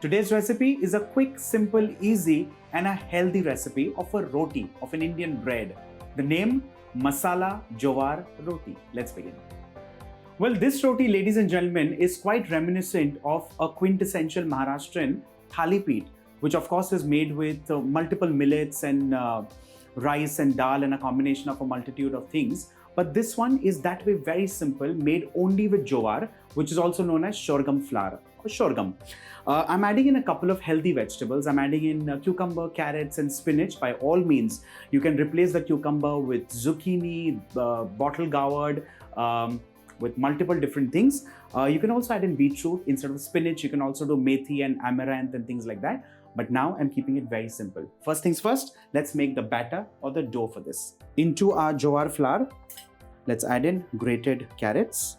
Today's recipe is a quick, simple, easy and a healthy recipe of a roti, of an Indian bread. The name Masala Jowar Roti. Let's begin. Well, this roti, ladies and gentlemen, is quite reminiscent of a quintessential Maharashtrian thali peeth, which of course is made with multiple millets and rice and dal and a combination of a multitude of things. But this one is that way very simple, made only with jowar, which is also known as sorghum flour or sorghum. I'm adding in a couple of healthy vegetables. I'm adding in cucumber, carrots and spinach. By all means, you can replace the cucumber with zucchini, bottle gourd, with multiple different things. You can also add in beetroot instead of spinach. You can also do methi and amaranth and things like that. But now I'm keeping it very simple. First things first, let's make the batter or the dough for this. Into our jowar flour, let's add in grated carrots.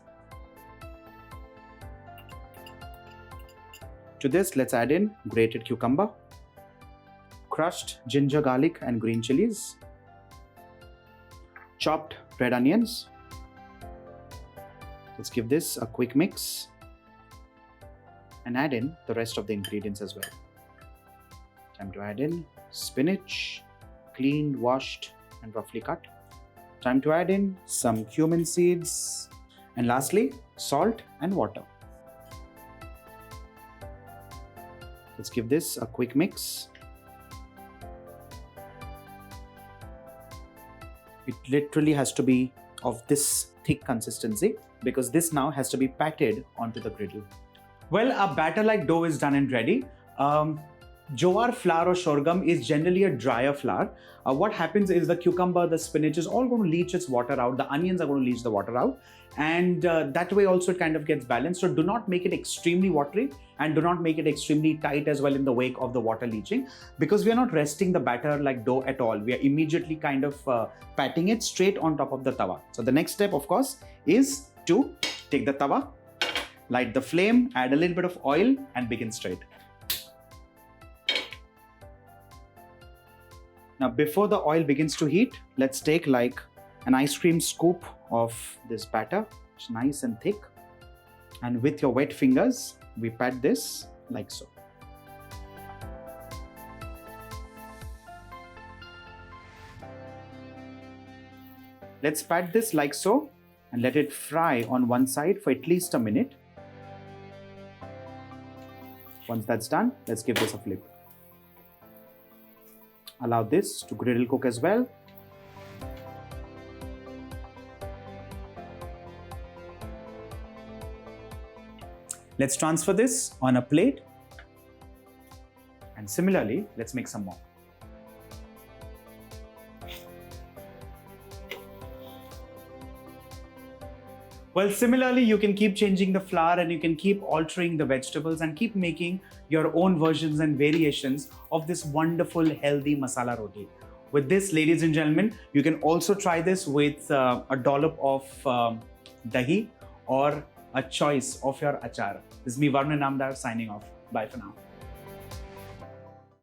To this, let's add in grated cucumber, crushed ginger, garlic and green chillies, chopped red onions. Let's give this a quick mix and add in the rest of the ingredients as well. Time to add in spinach, cleaned, washed and roughly cut. Time to add in some cumin seeds and lastly salt and water. Let's give this a quick mix. It literally has to be of this thick consistency because this now has to be patted onto the griddle. Well, our batter like dough is done and ready. Jowar flour or sorghum is generally a drier flour. What happens is the cucumber, the spinach is all going to leach its water out. The onions are going to leach the water out. And that way also it kind of gets balanced. So do not make it extremely watery and do not make it extremely tight as well in the wake of the water leaching, because we are not resting the batter like dough at all. We are immediately kind of patting it straight on top of the tawa. So the next step, of course, is to take the tawa, light the flame, add a little bit of oil and begin straight. Now, before the oil begins to heat, let's take like an ice cream scoop of this batter. It's nice and thick. And with your wet fingers, we pat this like so. Let's pat this like so and let it fry on one side for at least a minute. Once that's done, let's give this a flip. Allow this to griddle cook as well. Let's transfer this on a plate. And similarly, let's make some more. Well, similarly, you can keep changing the flour and you can keep altering the vegetables and keep making your own versions and variations of this wonderful, healthy masala roti. With this, ladies and gentlemen, you can also try this with a dollop of dahi or a choice of your achar. This is me, Varun Namdar, signing off. Bye for now.